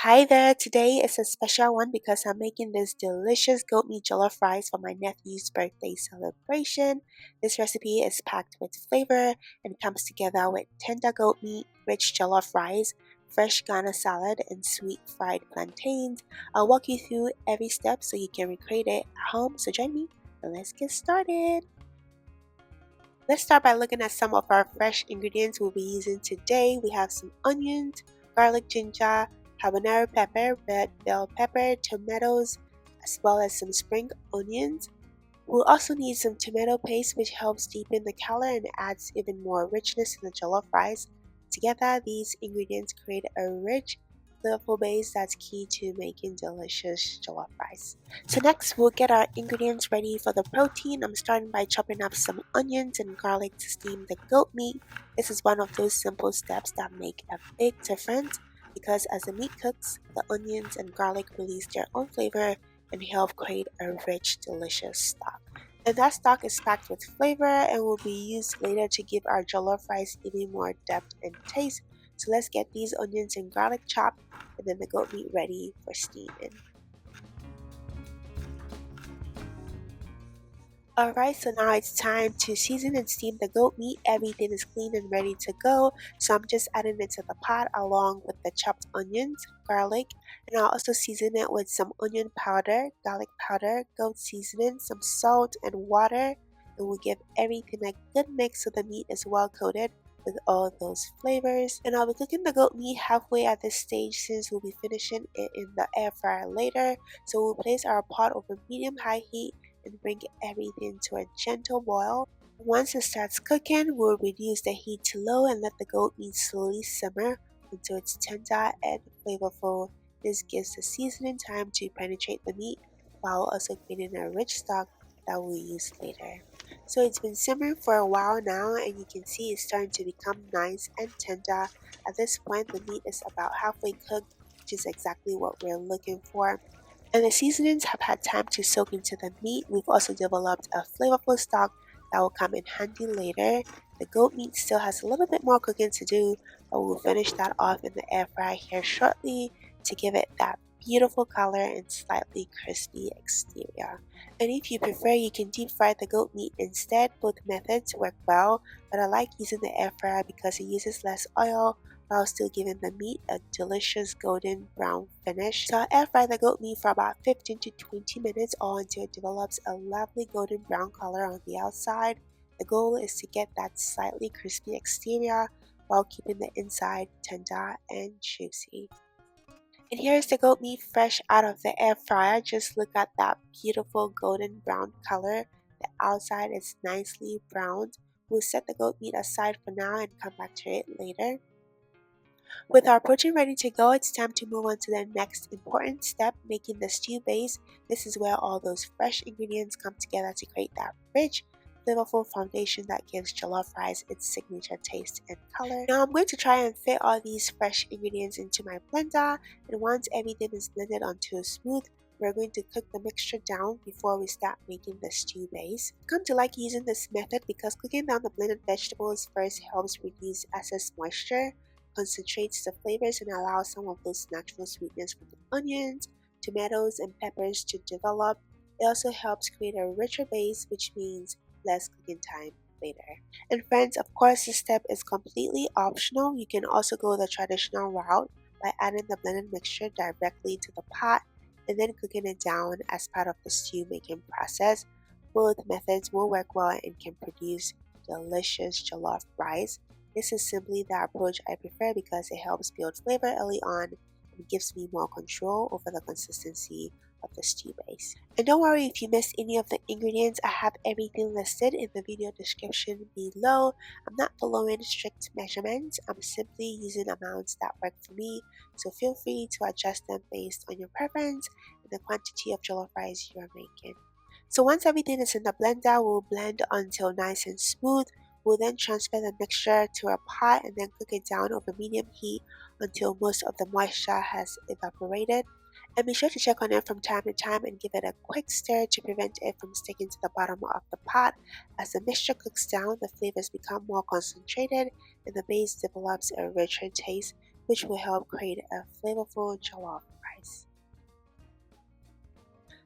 Hi there, today is a special one because I'm making this delicious goat meat jollof rice for my nephew's birthday celebration. This recipe is packed with flavor and comes together with tender goat meat, rich jollof rice, fresh Ghana salad, and sweet fried plantains. I'll walk you through every step so you can recreate it at home, so join me and let's get started. Let's start by looking at some of our fresh ingredients we'll be using today. We have some onions, garlic ginger, habanero pepper, red bell pepper, tomatoes, as well as some spring onions. We'll also need some tomato paste, which helps deepen the color and adds even more richness to the jollof rice. Together, these ingredients create a rich, flavorful base that's key to making delicious jollof rice. So next, we'll get our ingredients ready for the protein. I'm starting by chopping up some onions and garlic to steam the goat meat. This is one of those simple steps that make a big difference because as the meat cooks, the onions and garlic release their own flavor and help create a rich, delicious stock. And that stock is packed with flavor and will be used later to give our jollof rice even more depth and taste. So let's get these onions and garlic chopped and then the goat meat ready for steaming. Alright, so now it's time to season and steam the goat meat. Everything is clean and ready to go. So I'm just adding it to the pot along with the chopped onions, garlic, and I'll also season it with some onion powder, garlic powder, goat seasoning, some salt and water. And we'll give everything a good mix so the meat is well coated with all those flavors. And I'll be cooking the goat meat halfway at this stage since we'll be finishing it in the air fryer later. So we'll place our pot over medium-high heat and bring everything to a gentle boil. Once it starts cooking, we'll reduce the heat to low and let the goat meat slowly simmer until it's tender and flavorful. This gives the seasoning time to penetrate the meat while also creating a rich stock that we'll use later. So it's been simmering for a while now and you can see it's starting to become nice and tender. At this point, the meat is about halfway cooked, which is exactly what we're looking for. And the seasonings have had time to soak into the meat. We've also developed a flavorful stock that will come in handy later. The goat meat still has a little bit more cooking to do, but we'll finish that off in the air fryer here shortly to give it that beautiful color and slightly crispy exterior. And if you prefer, you can deep fry the goat meat instead. Both methods work well, but I like using the air fryer because it uses less oil while still giving the meat a delicious golden brown finish. So I'll air fry the goat meat for about 15 to 20 minutes or until it develops a lovely golden brown color on the outside. The goal is to get that slightly crispy exterior while keeping the inside tender and juicy. And here's the goat meat fresh out of the air fryer. Just look at that beautiful golden brown color. The outside is nicely browned. We'll set the goat meat aside for now and come back to it later. With our protein ready to go, it's time to move on to the next important step, making the stew base. This is where all those fresh ingredients come together to create that rich, flavorful foundation that gives jollof rice its signature taste and color. Now I'm going to try and fit all these fresh ingredients into my blender, and once everything is blended onto smooth, we're going to cook the mixture down before we start making the stew base. I've come to like using this method because cooking down the blended vegetables first helps reduce excess moisture, concentrates the flavors, and allows some of those natural sweetness from the onions, tomatoes, and peppers to develop. It also helps create a richer base, which means less cooking time later. And friends, of course, this step is completely optional. You can also go the traditional route by adding the blended mixture directly to the pot and then cooking it down as part of the stew making process. Both methods will work well and can produce delicious jollof rice. This is simply the approach I prefer because it helps build flavor early on and gives me more control over the consistency of the stew base. And don't worry if you missed any of the ingredients, I have everything listed in the video description below. I'm not following strict measurements, I'm simply using amounts that work for me, so feel free to adjust them based on your preference and the quantity of jollof rice you are making. So once everything is in the blender, we'll blend until nice and smooth. We'll then transfer the mixture to a pot and then cook it down over medium heat until most of the moisture has evaporated. And be sure to check on it from time to time and give it a quick stir to prevent it from sticking to the bottom of the pot. As the mixture cooks down, the flavors become more concentrated and the base develops a richer taste, which will help create a flavorful jollof rice.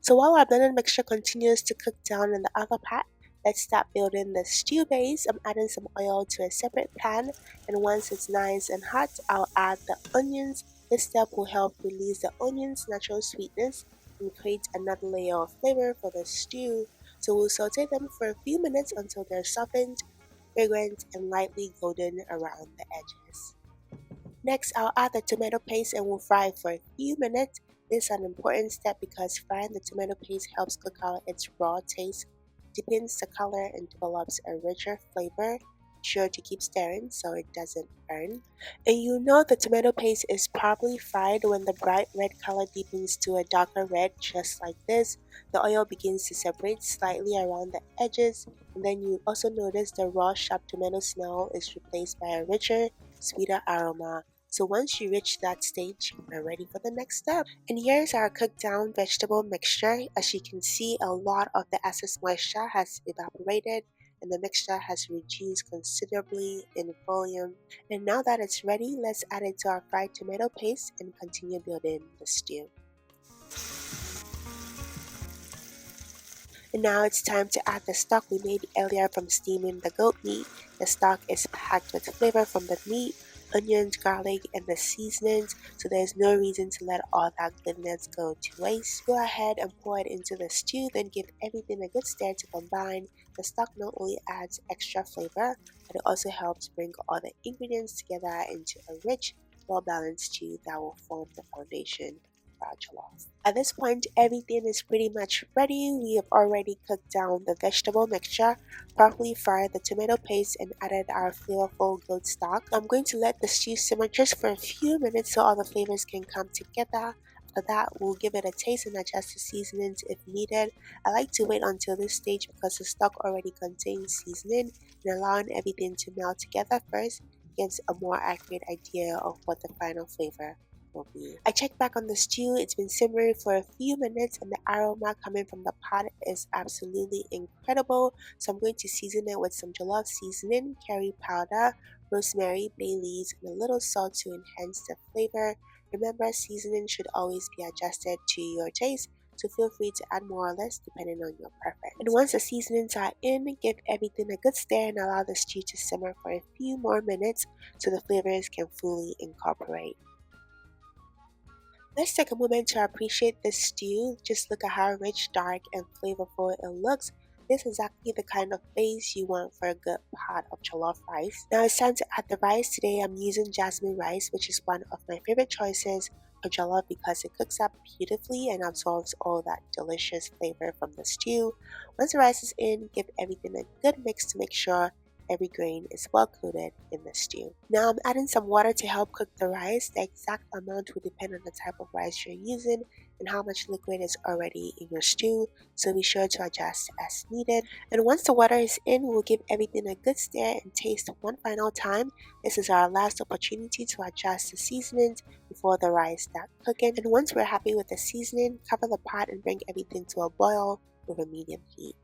So while our blended mixture continues to cook down in the other pot, let's start building the stew base. I'm adding some oil to a separate pan, and once it's nice and hot, I'll add the onions. This step will help release the onions' natural sweetness and create another layer of flavor for the stew. So we'll saute them for a few minutes until they're softened, fragrant, and lightly golden around the edges. Next, I'll add the tomato paste and we'll fry it for a few minutes. This is an important step because frying the tomato paste helps cook out its raw taste, deepens the color, and develops a richer flavor. Be sure to keep stirring so it doesn't burn. And you know the tomato paste is properly fried when the bright red color deepens to a darker red, just like this. The oil begins to separate slightly around the edges, and then you also notice the raw sharp tomato smell is replaced by a richer, sweeter aroma. So once you reach that stage, we're ready for the next step. And here's our cooked down vegetable mixture. As you can see, a lot of the excess moisture has evaporated and the mixture has reduced considerably in volume. And now that it's ready, let's add it to our fried tomato paste and continue building the stew. And now it's time to add the stock we made earlier from steaming the goat meat. The stock is packed with flavor from the meat, onions, garlic, and the seasonings, so there's no reason to let all that goodness go to waste. Go ahead and pour it into the stew, then give everything a good stir to combine. The stock not only adds extra flavor, but it also helps bring all the ingredients together into a rich, well-balanced stew that will form the foundation for our jollof. At this point, everything is pretty much ready. We have already cooked down the vegetable mixture, properly fried the tomato paste, and added our flavorful goat stock. I'm going to let the stew simmer just for a few minutes so all the flavors can come together. After that, we'll give it a taste and adjust the seasonings if needed. I like to wait until this stage because the stock already contains seasoning, and allowing everything to melt together first gives a more accurate idea of what the final flavor will be. I checked back on the stew. It's been simmering for a few minutes and the aroma coming from the pot is absolutely incredible. So I'm going to season it with some jollof seasoning, curry powder, rosemary, bay leaves, and a little salt to enhance the flavor. Remember, seasoning should always be adjusted to your taste, so feel free to add more or less depending on your preference. And once the seasonings are in, give everything a good stir and allow the stew to simmer for a few more minutes so the flavors can fully incorporate. Let's take a moment to appreciate this stew. Just look at how rich, dark, and flavorful it looks. This is exactly the kind of base you want for a good pot of jollof rice. Now it's time to add the rice. Today I'm using Jasmine rice, which is one of my favorite choices for jollof because it cooks up beautifully and absorbs all that delicious flavor from the stew. Once the rice is in, give everything a good mix to make sure every grain is well coated in the stew. Now I'm adding some water to help cook the rice. The exact amount will depend on the type of rice you're using and how much liquid is already in your stew, so be sure to adjust as needed. And once the water is in, we'll give everything a good stir and taste one final time. This is our last opportunity to adjust the seasonings before the rice starts cooking. And once we're happy with the seasoning, cover the pot and bring everything to a boil with a medium heat.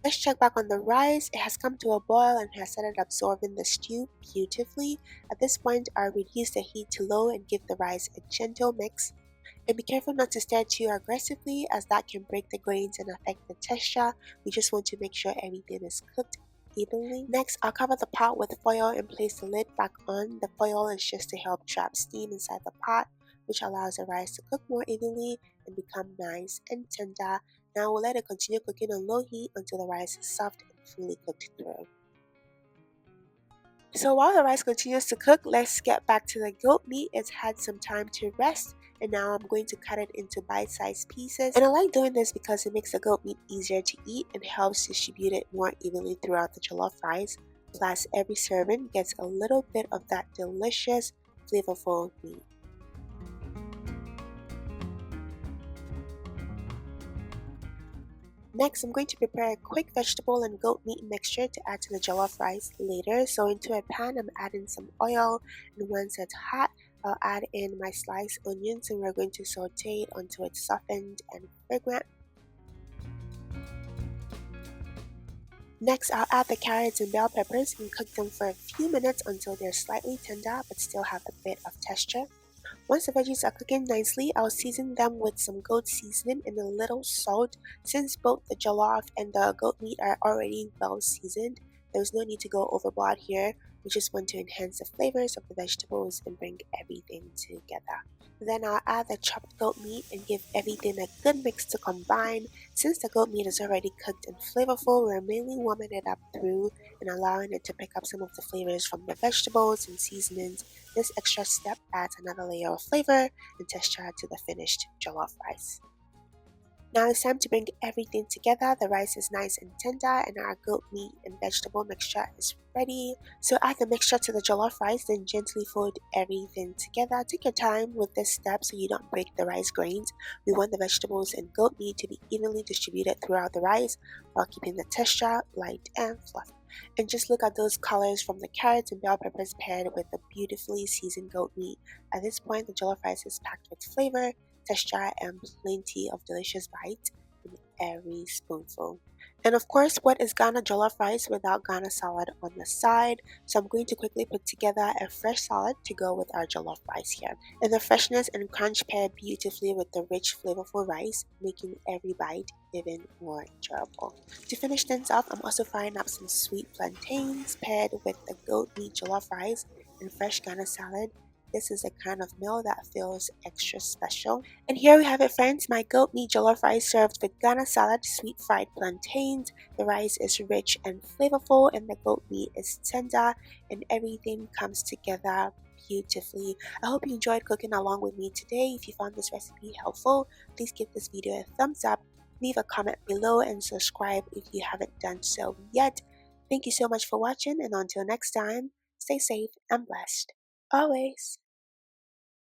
Let's check back on the rice. It has come to a boil and has started absorbing the stew beautifully. At this point, I'll reduce the heat to low and give the rice a gentle mix. And be careful not to stir too aggressively as that can break the grains and affect the texture. We just want to make sure everything is cooked evenly. Next, I'll cover the pot with foil and place the lid back on. The foil is just to help trap steam inside the pot, which allows the rice to cook more evenly and become nice and tender. Now we'll let it continue cooking on low heat until the rice is soft and fully cooked through. So while the rice continues to cook, let's get back to the goat meat. It's had some time to rest, and now I'm going to cut it into bite-sized pieces. And I like doing this because it makes the goat meat easier to eat and helps distribute it more evenly throughout the jollof rice. Plus, every serving gets a little bit of that delicious, flavorful meat. Next, I'm going to prepare a quick vegetable and goat meat mixture to add to the jollof rice later. So into a pan, I'm adding some oil, and once it's hot, I'll add in my sliced onions and we're going to saute it until it's softened and fragrant. Next, I'll add the carrots and bell peppers and cook them for a few minutes until they're slightly tender but still have a bit of texture. Once the veggies are cooking nicely, I'll season them with some goat seasoning and a little salt. Since both the jollof and the goat meat are already well seasoned, there's no need to go overboard here. We just want to enhance the flavors of the vegetables and bring everything together. Then I'll add the chopped goat meat and give everything a good mix to combine. Since the goat meat is already cooked and flavorful, we're mainly warming it up through and allowing it to pick up some of the flavors from the vegetables and seasonings. This extra step adds another layer of flavor and texture to the finished jollof rice. Now it's time to bring everything together. The rice is nice and tender and our goat meat and vegetable mixture is ready. So add the mixture to the jollof rice, then gently fold everything together. Take your time with this step so you don't break the rice grains. We want the vegetables and goat meat to be evenly distributed throughout the rice while keeping the texture light and fluffy. And just look at those colors from the carrots and bell peppers paired with the beautifully seasoned goat meat. At this point, the jollof rice is packed with flavor, texture, and plenty of delicious bites in every spoonful. And of course, what is Ghana jollof rice without Ghana salad on the side? So I'm going to quickly put together a fresh salad to go with our jollof rice here. And the freshness and crunch pair beautifully with the rich, flavorful rice, making every bite even more enjoyable. To finish things off, I'm also frying up some sweet plantains paired with the goat meat jollof rice and fresh Ghana salad. This is the kind of meal that feels extra special. And here we have it, friends, my goat meat jollof rice served with Ghana salad, sweet fried plantains. The rice is rich and flavorful and the goat meat is tender and everything comes together beautifully. I hope you enjoyed cooking along with me today. If you found this recipe helpful, please give this video a thumbs up, leave a comment below and subscribe if you haven't done so yet. Thank you so much for watching and until next time, stay safe and blessed. Always.